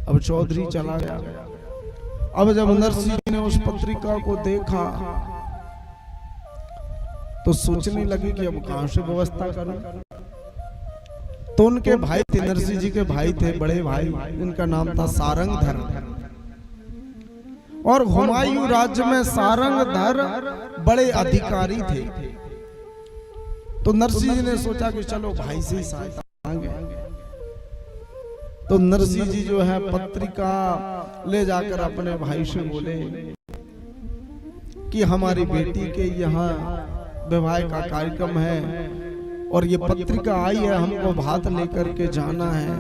अब चौधरी चला गया। अब जब नरसिंह जी ने उस पत्रिका को देखा तो सोचने लगे कि अब कहां से व्यवस्था करूं। तो उनके भाई थे, नरसिंह जी के भाई थे, बड़े भाई, उनका नाम था सारंगधर। और हुमायूं राज्य में सारंगधर बड़े अधिकारी थे। तो नरसिंह जी ने सोचा कि चलो भाई से ही सहायता मांगे। तो नरसिंह जी जो है पत्रिका ले जाकर अपने भाई से बोले कि हमारी बेटी के यहाँ विवाह का कार्यक्रम है और ये पत्रिका आई है, हमको भात लेकर के जाना है।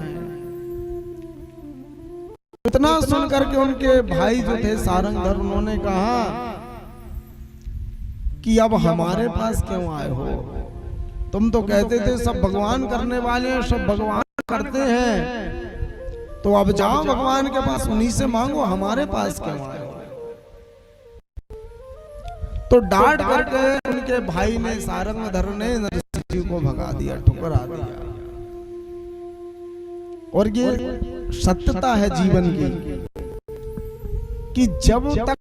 इतना सुनकर के उनके भाई जो थे सारंगधर, उन्होंने कहा कि अब हमारे पास क्यों आए हो? तुम तो कहते थे सब भगवान करने वाले हैं, सब भगवान करते हैं, तो अब जाओ भगवान के पास, उन्हीं से मांगो, हमारे पास क्यों आए हो? तो डांट करके उनके भाई ने, सारंगधर ने नरसिंह जी को भगा दिया, ठुकरा दिया। और ये सत्यता है जीवन की कि जब तक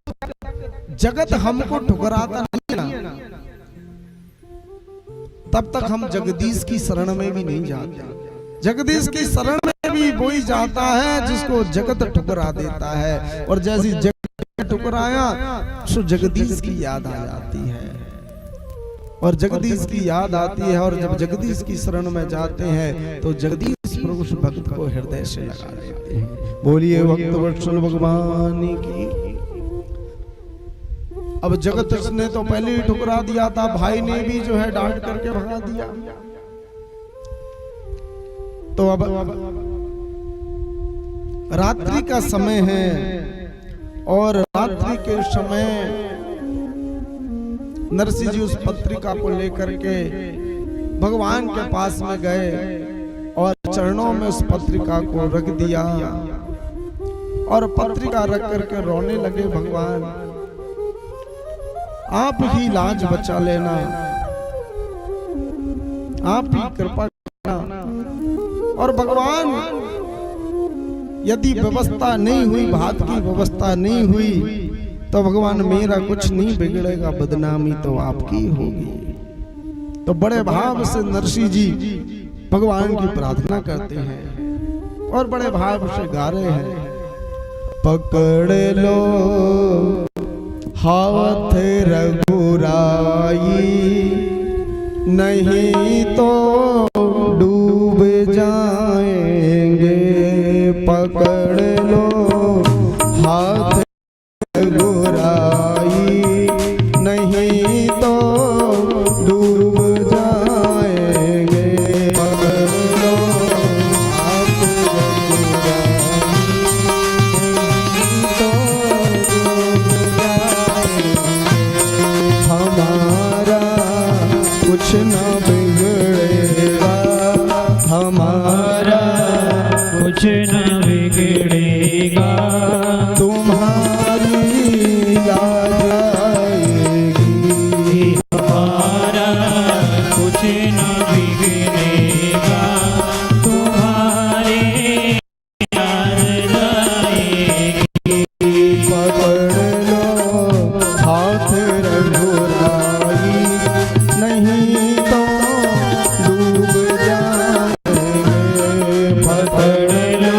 जगत हमको ठुकराता नहीं ना, तब तक हम जगदीश की शरण में भी नहीं जाते। जगदीश की शरण में भी वही जाता है जिसको जगत ठुकरा देता है। और जैसी जगत ठुकराया तो जगदीश की याद आ जाती है, और जगदीश की याद आती है। और जब जगदीश की शरण में जाते हैं तो जगदीश प्रभु भक्त को हृदय से लगा लेते हैं। बोलिए भक्त वत्सल भगवान की। अब जगत ने तो पहले ही ठुकरा दिया था, भाई ने भी जो है डांट करके भगा दिया। तो अब रात्रि का समय है और रात्रि के समय नरसिंह जी उस पत्रिका को लेकर के भगवान के पास में गए और चरणों में उस पत्रिका को रख दिया और पत्रिका रख करके रोने लगे। भगवान आप ही लाज बचा लेना, आप ही कृपा करना। और भगवान यदि व्यवस्था नहीं हुई, भात की व्यवस्था नहीं हुई, तो भगवान मेरा कुछ नहीं बिगड़ेगा, बदनामी तो आपकी होगी। तो बड़े भाव से नरसिंह जी भगवान की प्रार्थना करते हैं और बड़े भाव से गा रहे हैं। पकड़ लो हाथ रघुराई, नहीं तो डूब जाएंगे। पकड़ लो हाथ रघुराई, नहीं तो डूब जाएंगे। पकड़ लो हाथ रघुराई, तो डूब जाएंगे। हमारा कुछ न बिगड़ेगा, हमारा कुछ न बिगड़ेगा, तुम्हारी याद आएगी। हमारा कुछ न बिगड़ेगा, तुम्हारी याद आएगी। पकड़ लो हाथ रघुराई, नहीं तो डूब जाएंगे। पकड़ लो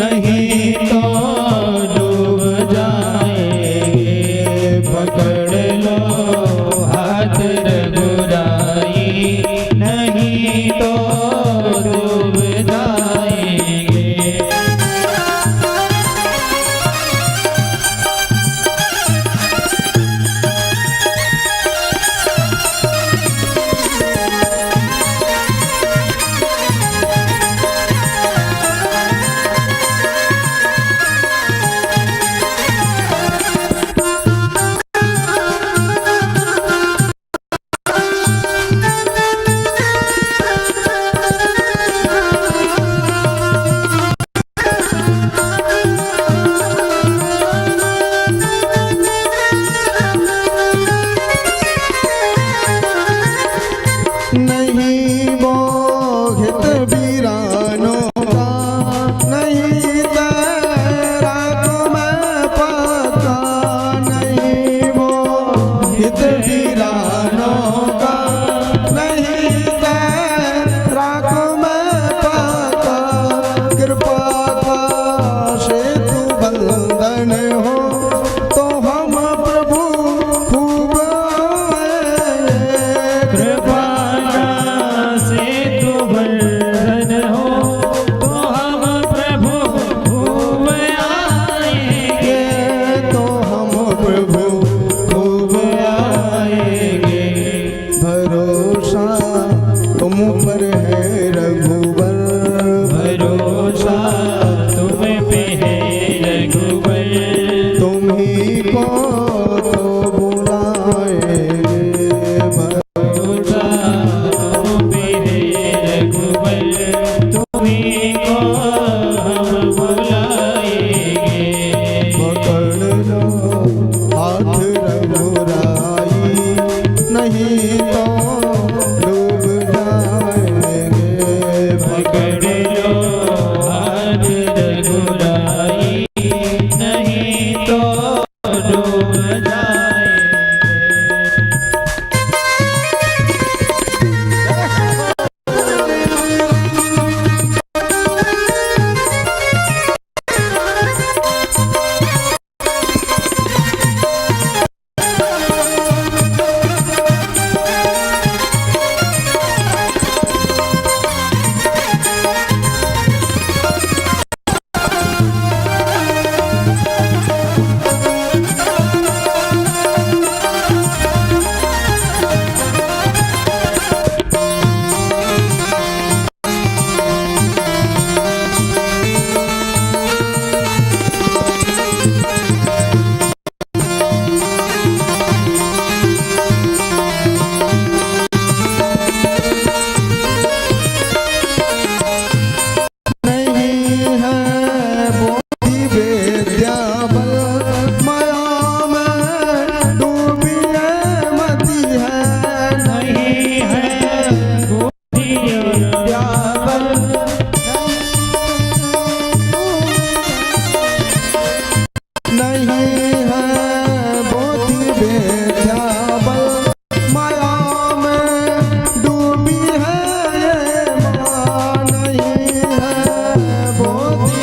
नहीं तो डूब जाएंगे। पकड़ लो हाथ रघुराई, नहीं तो डूब जाएंगे। नहीं मोहित वीरानों का, नहीं तैराक मैं पक्का। नहीं मोहित वीरानों का, नहीं तैराक मैं पक्का। कृपा का सेतु बंधन हो तो हम प्रभु खूब आएंगे। कृपा से तू बंधन हो तो हम प्रभु खूब आएंगे। तो हम प्रभु खूब आएंगे। भरोसा तुम पर है रघुवर, भरोसा तुम पे है रघुवर। तुम ही को तो बुलाएंगे। भरोसा तुम पे है रघुवर, तुम्हीं को हम बुलाएंगे। पकड़ लो हाथ रघुराई, नहीं तो डूब जाएंगे। पकड़ लो हाथ रघुराई, नहीं तो डूब जाएंगे। नहीं है बोधि विद्या बल, माया में डूबी है मति है। नहीं है बुद्धि विद्या बल, नहीं है बोधि विद्या बल, माया में डूबी है ये माँ। नहीं है बोधि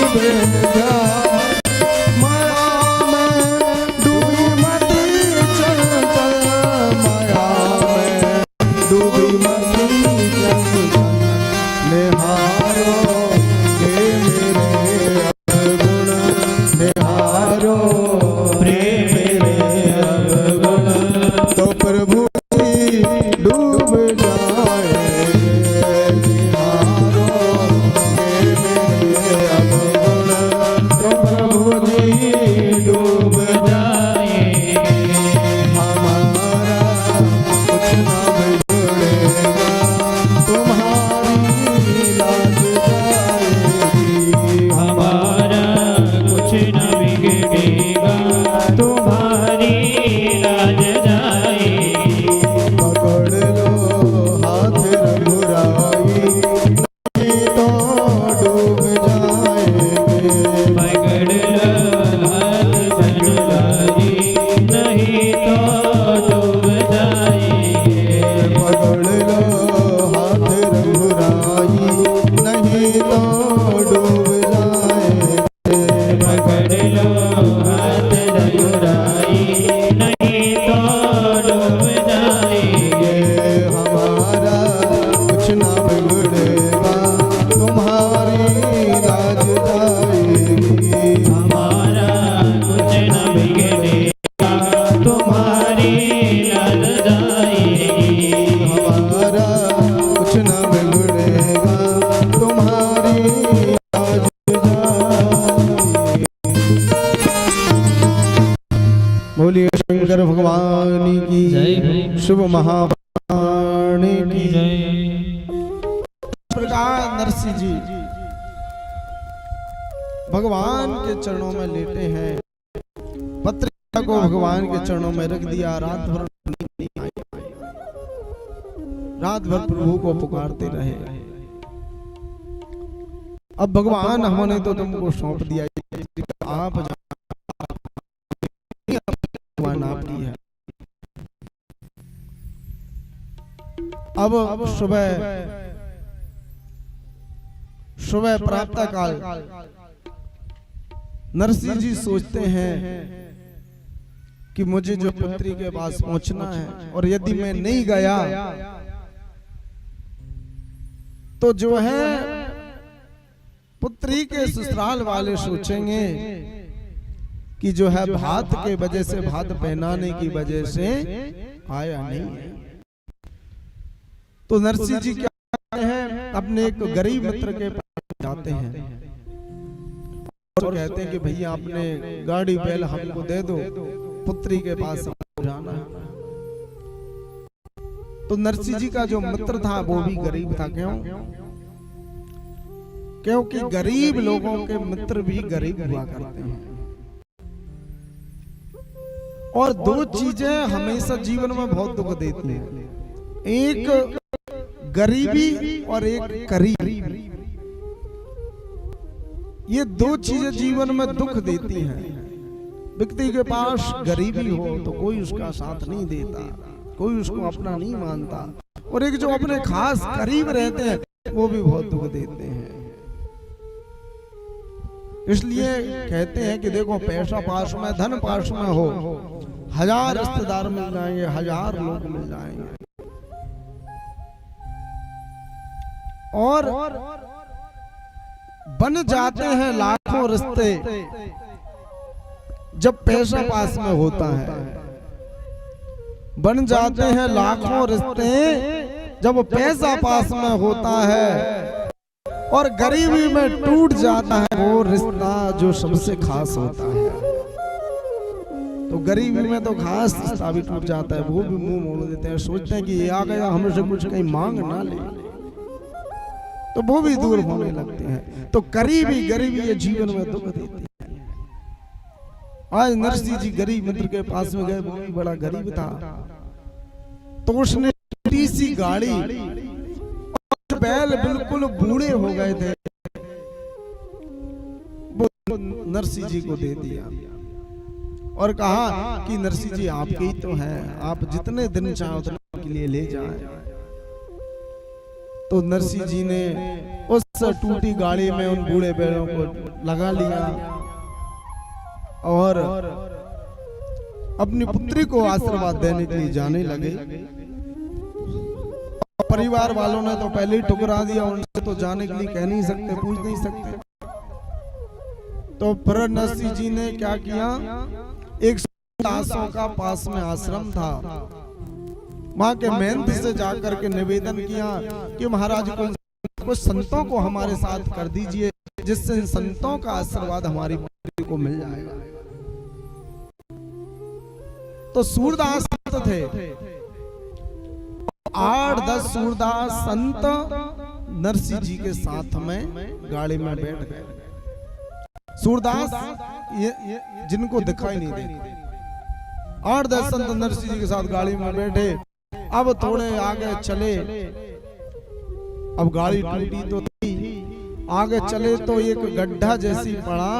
भगवान की जय। शुभ महापुराण की जय। इस प्रकार नरसिंह जी भगवान के चरणों में लेटे हैं। पत्रिका को भगवान के चरणों में रख दिया। रात भर नींद नहीं आई। रात भर प्रभु को पुकारते रहे। अब भगवान हमने तो तुमको सौंप दिया, आप भगवान आपकी है। अब सुबह प्रातः काल नरसिंह जी सोचते हैं कि मुझे जो पुत्री के पास पहुंचना है, और यदि मैं नहीं गया तो जो है पुत्री के ससुराल वाले सोचेंगे कि जो है भात के वजह से, भात पहनाने की वजह से आया नहीं है। तो नरसिंह जी क्या करते हैं, अपने एक गरीब मित्र के पास जाते हैं और कहते हैं कि भैया आपने गाड़ी बैल हमको दे दो, पुत्री के पास जाना है। तो नरसिंह जी का जो मित्र था वो भी गरीब था। क्यों? क्योंकि गरीब लोगों के मित्र भी गरीब हुआ करते हैं। और दो चीजें हमेशा जीवन में बहुत दुख देती हैं, एक गरीबी और एक करीबी। ये दो चीजें जीवन में दुख देती हैं। व्यक्ति के पास गरीबी हो तो कोई उसका साथ नहीं देता, कोई उसको अपना नहीं मानता, और एक जो अपने खास करीब रहते हैं वो भी बहुत दुख देते हैं। इसलिए कहते हैं कि देखो, पैसा पास में, धन पास में हो, 1000 रिश्तेदार मिल जाएंगे, 1000 लोग मिल जाएंगे, और बन जाते हैं लाखों रिश्ते जब पैसा पास में होता है। बन जाते हैं लाखों रिश्ते जब पैसा पास में होता है, और गरीबी में टूट जाता है वो रिश्ता जो सबसे खास होता है। तो गरीबी में तो खास रिश्ता भी टूट जाता है, वो भी मुंह मोड़ देते हैं, सोचते हैं कि ये आ गया हमसे कुछ कहीं मांग ना ले, तो वो भी दूर होने लगते हैं। तो करीबी गरीबी ये जीवन में दुख देती है। आज नरसिंह जी गरीब मित्र के पास में गए, वो भी बड़ा गरीब था, तो उसने छोटी सी गाड़ी, बैल बिल्कुल बूढ़े हो गए थे, वो नरसिंह जी को दे दिया और कहा कि नरसिंह जी आपके ही तो हैं, आप जितने दिन चाहे उतने के लिए ले जाएं। तो नरसिंह जी ने उस टूटी गाड़ी में उन बूढ़े बैलों को लगा लिया और अपनी पुत्री को आशीर्वाद देने के लिए जाने लगे। परिवार वालों ने तो पहले ही ठुकरा दिया, उनसे तो जाने के लिए कह नहीं सकते, पूछ नहीं सकते। तो फिर नरसिंह जी ने क्या किया, एक दासों का पास में आश्रम था, वहां के महंत से जाकर के निवेदन किया कि महाराज कुछ संतों को हमारे साथ कर दीजिए, जिससे संतों का आशीर्वाद हमारी पुत्री को मिल जाएगा। तो सूरदास संत थे, 8-10 सूरदास संत नरसिंह जी के साथ में गाड़ी में बैठ गए। सूरदास ये जिनको दिखाई नहीं देते, 8-10 संत नरसिंह जी के साथ गाड़ी में बैठे। अब थोड़े आगे चले, अब गाड़ी टूटी तो थी, आगे चले तो एक गड्ढा जैसी पड़ा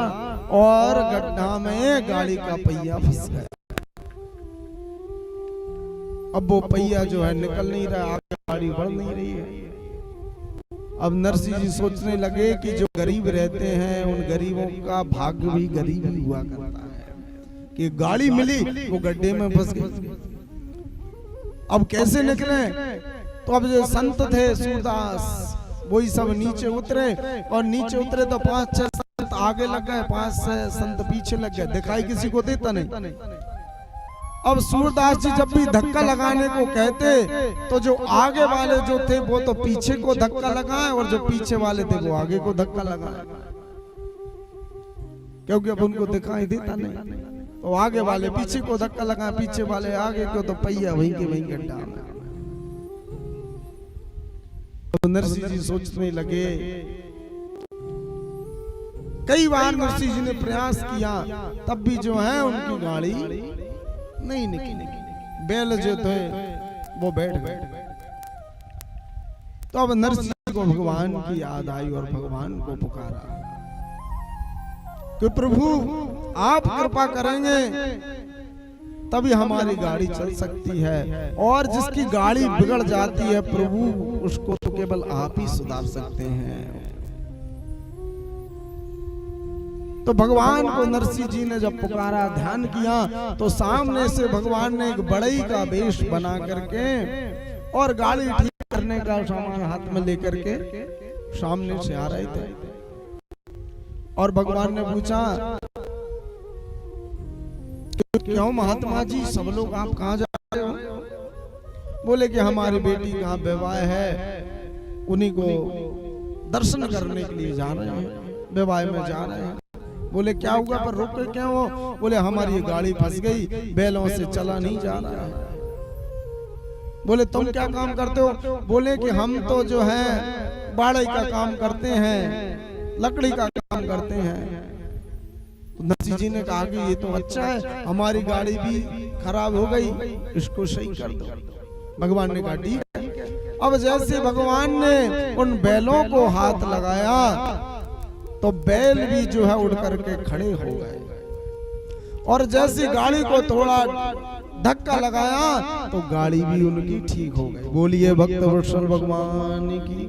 और गड्ढा में गाड़ी का पहिया फंस गया। अब वो पहिया जो है निकल नहीं रहा, आगे गाड़ी बढ़ नहीं रही है। अब नरसिंह जी सोचने लगे कि जो गरीब रहते हैं उन गरीबों का भाग्य भी गरीब ही हुआ करता है, कि गाड़ी मिली वो गड्ढे में फंस गई। अब कैसे निकले? तो अब जो संत थे सूरदास, वही सब नीचे उतरे, और नीचे उतरे तो 5-6 संत आगे लग गए, 5-6 संत पीछे लग गए, दिखाई किसी को देता नहीं। अब सूरदास जी जब भी धक्का लगाने को कहते तो जो आगे वाले जो थे वो तो पीछे को धक्का लगाए, और जो पीछे वाले थे वो आगे को धक्का लगाए, क्योंकि अब उनको दिखाई देता नहीं। तो आगे वाले पीछे को धक्का लगा, पीछे वाले आगे को, तो पहिया वहीं के वहीं गड्ढा में। तो नरसिंह जी सोचने लगे, कई बार नरसिंह जी ने प्रयास किया, तब भी जो है उनकी गाड़ी नहीं निकली। बैल जो थे वो बैठ गए। तो अब नरसिंह को भगवान की याद आई और भगवान को पुकारा कि प्रभु आप कृपा करेंगे तभी हमारी गाड़ी चल सकती है, और जिसकी गाड़ी बिगड़ जाती है प्रभु उसको तो केवल आप ही सुधार सकते हैं। तो भगवान को नरसिंह जी ने जब पुकारा, ध्यान किया, तो सामने से भगवान ने एक बड़ई का वेश बना करके और गाड़ी ठीक करने का सामान हाथ में लेकर के सामने से आ रहे थे। और भगवान ने पूछा, क्यों महात्मा जी, सब लोग आप कहाँ जा रहे हो? बोले कि हमारी बेटी का विवाह है, उन्हीं को दर्शन करने के लिए जा रहे हैं, विवाह में जा रहे हैं। बोले क्या हुआ, पर रोके क्या हो? बोले हमारी गाड़ी फंस गई, बैलों से चला नहीं जा रहा है। बोले तुम क्या काम करते हो? बोले कि हम तो जो है बाड़े का काम करते हैं, लकड़ी का काम करते हैं। तो नरसिंह जी ने कहा कि ये तो अच्छा है, हमारी गाड़ी भी खराब हो गई, इसको सही कर दो। भगवान ने कहा ठीक है। अब जैसे भगवान ने उन बैलों को हाथ लगाया तो बैल भी जो है उड़ करके खड़े हो गए, और जैसे गाड़ी को थोड़ा धक्का लगाया तो गाड़ी भी उनकी ठीक हो गई। बोलिए भक्त वत्सल भगवान की,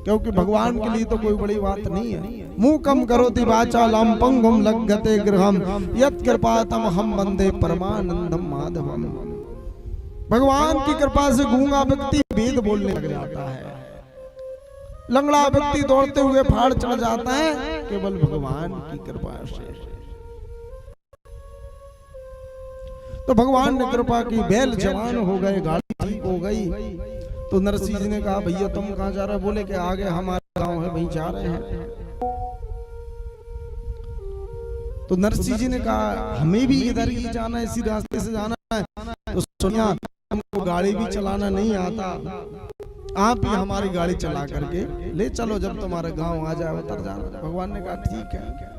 क्योंकि भगवान के लिए तो कोई बड़ी बात नहीं है। मूकम करोति वाचालम पंगुम लग्गते गृहम यत् कृपातम हम वंदे परमानंदम माधवम। भगवान की कृपा से गूंगा व्यक्ति वेद बोलने लग जाता है, लंगड़ा व्यक्ति दौड़ते हुए पहाड़ चढ़ जाता है, केवल भगवान की कृपा से। तो भगवान ने कृपा की, बैल जवान हो गए, गाड़ी ठीक हो गई। तो नरसिंह जी ने कहा, भैया तुम कहाँ जा रहे हो? बोले कि आगे हमारा गांव है, वहीं जा रहे हैं। तो नरसिंह जी ने कहा, हमें भी इधर ही जाना है, इसी रास्ते से जाना है। तो सुनिया, हमको गाड़ी भी चलाना नहीं आता, आप ही हमारी गाड़ी चला करके ले चलो, जब तुम्हारा गांव आ जाए उतर जाना। भगवान ने कहा ठीक है।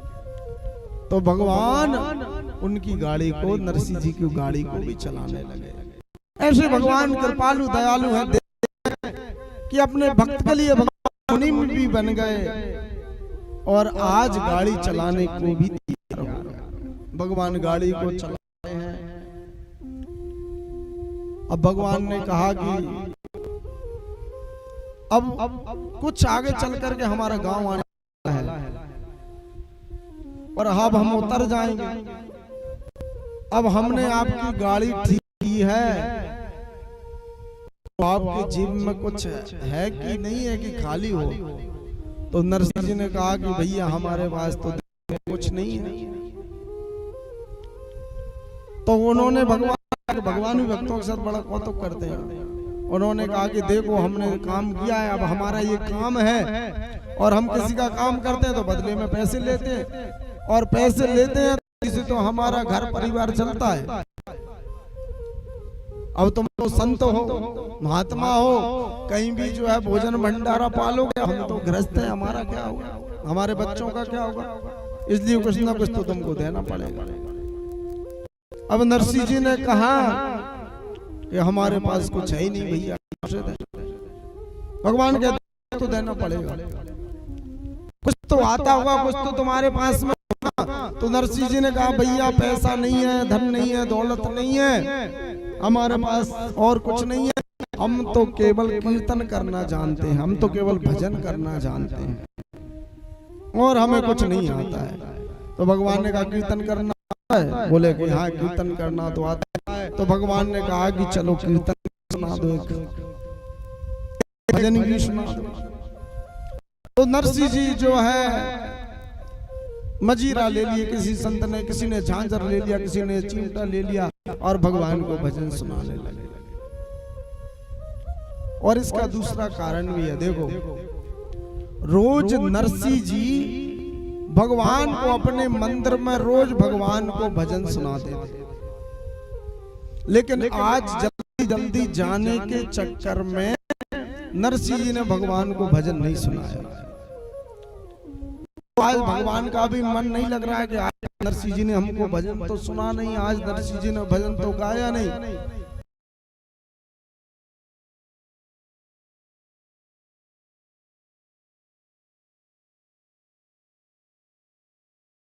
तो भगवान उनकी गाड़ी को, नरसिंह जी की गाड़ी को भी चलाने लगे। ऐसे भगवान कृपालु दयालु है कि अपने भक्त के लिए भगवान मुनीम भी बन गए, और आज गाड़ी चलाने को भी तैयार हो गए। भगवान गाड़ी को चला रहे हैं। अब भगवान ने कहा कि अब कुछ आगे चल करके हमारा गांव आने वाला है, और अब हम उतर जाएंगे। अब हमने आपकी गाड़ी ठीक की है, तो आपके जेब में कुछ है कि नहीं है कि खाली हो? तो नरसिंह जी ने कहा कि भैया हमारे पास तो कुछ नहीं है। तो उन्होंने भगवान भी भक्तों के साथ बड़ा कौतुक करते हैं। उन्होंने कहा कि देखो हमने काम किया है, अब हमारा ये काम है, और हम किसी का काम करते हैं तो बदले में पैसे लेते हैं, और पैसे लेते हैं इसी तो हमारा घर परिवार चलता है। अब तुम तो संत हो, महात्मा हो, कहीं भी जो है भोजन भंडारा पालोगे, हम तो गृहस्थ हैं, हमारा क्या होगा, हमारे बच्चों का क्या होगा? इसलिए कुछ ना कुछ तो तुमको देना पड़ेगा। अब नरसिंह जी ने कहा कि हमारे पास कुछ है ही नहीं भैया, भगवान कहते तो देना पड़ेगा, कुछ तो आता होगा, कुछ तो तुम्हारे पास में होगा। तो नरसिंह जी ने कहा भैया पैसा नहीं है, धन नहीं है, दौलत नहीं है, हमारे पास और कुछ नहीं है, हम तो केवल कीर्तन करना जानते हैं, हम तो केवल भजन करना जानते हैं, और हमें कुछ नहीं आता है। तो भगवान ने कहा कीर्तन करना है? बोले कि हाँ कीर्तन करना तो आता है। तो भगवान ने कहा कि चलो कीर्तन सुना दो, एक भजन भी सुना दो। तो नरसिंह जी जो है मजीरा ले लिए, किसी संत ने, किसी ने झांझर ले लिया, किसी ने चिमटा ले लिया, और भगवान को भजन सुनाने लगे। और इसका दूसरा कारण भी है, देखो रोज नरसिंह जी भगवान को अपने मंदिर में रोज भगवान को भजन सुनाते थे। लेकिन आज जल्दी जल्दी जाने के चक्कर में नरसिंह जी ने भगवान को भजन नहीं सुनाया। आज भगवान का भी मन नहीं लग रहा है कि आज नरसिंह जी ने हमको भजन तो सुना नहीं, आज नरसिंह जी ने भजन तो गाया नहीं।